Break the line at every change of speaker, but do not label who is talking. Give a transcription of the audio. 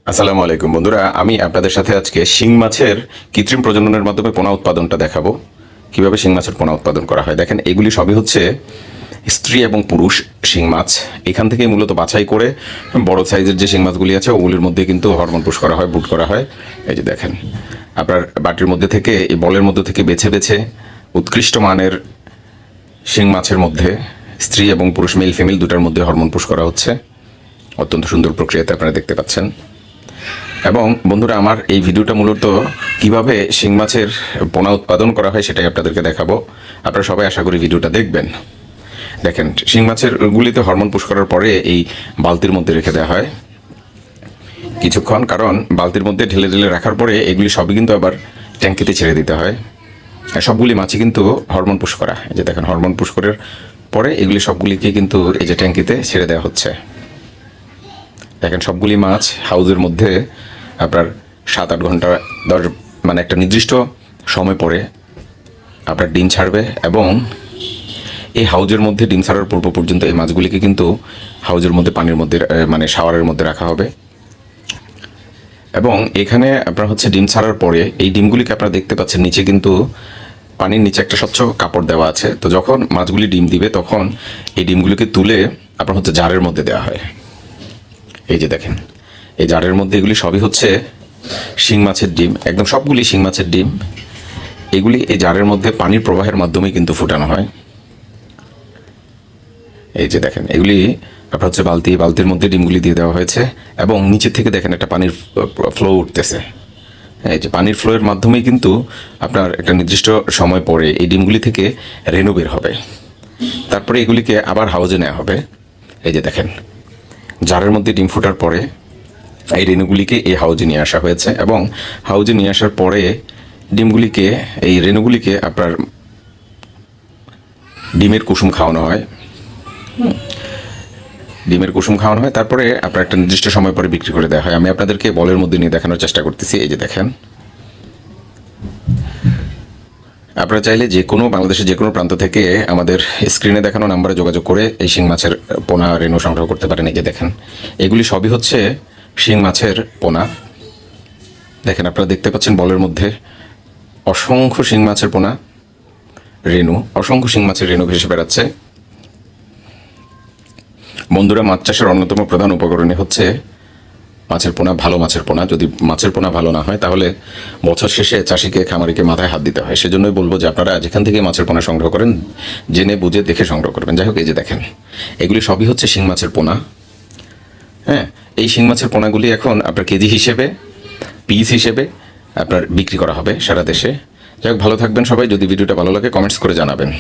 আসসালামু আলাইকুম বন্ধুরা, আমি আপনাদের সাথে আজকে শিং মাছের কৃত্রিম প্রজননের মাধ্যমে পোনা উৎপাদনটা দেখাবো। কিভাবে শিং মাছের পোনা উৎপাদন করা হয়। দেখেন, এগুলি সবই হচ্ছে স্ত্রী এবং পুরুষ শিং মাছ। এখান থেকে মূলত বাছাই করে বড় সাইজের যে শিং মাছগুলি আছে ওগুলির মধ্যে কিন্তু হরমোন পুশ করা হয়, বুট করা হয়। এই যে দেখেন, আপনার বাটির মধ্যে থেকে, এই বলের মধ্যে থেকে বেছে বেছে উৎকৃষ্ট মানের শিং মাছের মধ্যে স্ত্রী এবং পুরুষ, মেল ফিমেল দুটার মধ্যে হরমোন পুশ করা হচ্ছে। অত্যন্ত সুন্দর প্রক্রিয়াতে আপনারা দেখতে পাচ্ছেন। এবং বন্ধুরা, আমার এই ভিডিওটা মূলত কিভাবে শিং মাছের পোনা উৎপাদন করা হয় সেটাই আপনাদেরকে দেখাবো। আপনারা সবাই আশা করি ভিডিওটা দেখবেন। দেখেন, শিং মাছের গুলিতে হরমোন পুশ করার পরে এই বালতির মধ্যে রেখে দেওয়া হয় কিছুক্ষণ, কারণ বালতির মধ্যে ঢেলে ঢেলে রাখার পরে এগুলি সবই কিন্তু আবার ট্যাঙ্কিতে ছেড়ে দিতে হয়। সবগুলি মাছই কিন্তু হরমোন পুশ করা। এই যে দেখেন, হরমোন পুশ করার পরে এগুলি সবগুলিকে কিন্তু এই যে ট্যাঙ্কিতে ছেড়ে দেওয়া হচ্ছে। দেখেন, সবগুলি মাছ হাউজের মধ্যে আপনার 7-8 ঘন্টা মানে একটা নির্দিষ্ট সময় পরে আপনার ডিম ছাড়বে। এবং এই হাউজের মধ্যে ডিম ছাড়ার পূর্ব পর্যন্ত এই মাছগুলিকে কিন্তু হাউজের মধ্যে পানির মধ্যে মানে শাওয়ারের মধ্যে রাখা হবে। এবং এখানে আপনার হচ্ছে ডিম ছাড়ার পরে এই ডিমগুলিকে আপনারা দেখতে পাচ্ছেন নিচে কিন্তু পানির নিচে একটা স্বচ্ছ কাপড় দেওয়া আছে। তো যখন মাছগুলি ডিম দিবে তখন এই ডিমগুলিকে তুলে আপনার হচ্ছে জারের মধ্যে দেওয়া হয়। এই যে দেখেন, এই জারের মধ্যে এগুলি সবই হচ্ছে শিং মাছের ডিম, একদম সবগুলি শিং মাছের ডিম। এগুলি এই জারের মধ্যে পানির প্রবাহের মাধ্যমে কিন্তু ফুটানো হয়। এই যে দেখেন, এগুলি আপনার হচ্ছে বালতির মধ্যে ডিমগুলি দিয়ে দেওয়া হয়েছে এবং নিচে থেকে দেখেন একটা পানির ফ্লো উঠতেছে। এই যে পানির ফ্লোয়ের মাধ্যমেই কিন্তু আপনার একটা নির্দিষ্ট সময় পরে এই ডিমগুলি থেকে রেণু বের হবে। তারপরে এগুলিকে আবার হাউজে নেওয়া হবে। এই যে দেখেন, জারের মধ্যে ডিম ফোটার পরে এই রেণুগুলিকে এই হাউজে নিয়ে আসা হয়েছে এবং হাউজে নিয়ে আসার পরে ডিমগুলিকে, এই রেণুগুলিকে আপনার ডিমের কুসুম খাওয়ানো হয়। ডিমের কুসুম খাওয়ানো হয়, তারপরে আপনার একটা নির্দিষ্ট সময় পরে বিক্রি করে দেওয়া হয়। আমি আপনাদেরকে বলের মধ্যে নিয়ে দেখানোর চেষ্টা করতেছি। এই যে দেখেন, আপনারা চাইলে যে কোনো বাংলাদেশের যে কোনো প্রান্ত থেকে আমাদের স্ক্রিনে দেখানো নাম্বারে যোগাযোগ করে এই শিং মাছের পোনা রেণু সংগ্রহ করতে পারেন। এই যে দেখেন, এগুলি সবই হচ্ছে শিং মাছের পোনা। দেখেন, আপনারা দেখতে পাচ্ছেন বলের মধ্যে অসংখ্য শিং মাছের পোনা রেণু, অসংখ্য শিং মাছের রেণু ভেসে বেড়াচ্ছে। বন্ধুরা, মাছ চাষের অন্যতম প্রধান উপকরণই হচ্ছে মাছের পোনা, ভালো মাছের পোনা। যদি মাছের পোনা ভালো না হয় তাহলে বছর শেষে চাষিকে, খামারিকে মাথায় হাত দিতে হয়। সেজন্যই বলবো যে আপনারা যেখান থেকে মাছের পোনা সংগ্রহ করেন জেনে বুঝে দেখে সংগ্রহ করবেন। যাই হোক, এই যে দেখেন, এগুলি সবই হচ্ছে শিং মাছের পোনা। হ্যাঁ, এই শিং মাছের পোনাগুলি এখন আপনার কেজি হিসেবে, পিস হিসেবে আপনার বিক্রি করা হবে সারা দেশে। যাই হোক, ভালো থাকবেন সবাই। যদি ভিডিওটা ভালো লাগে কমেন্টস করে জানাবেন।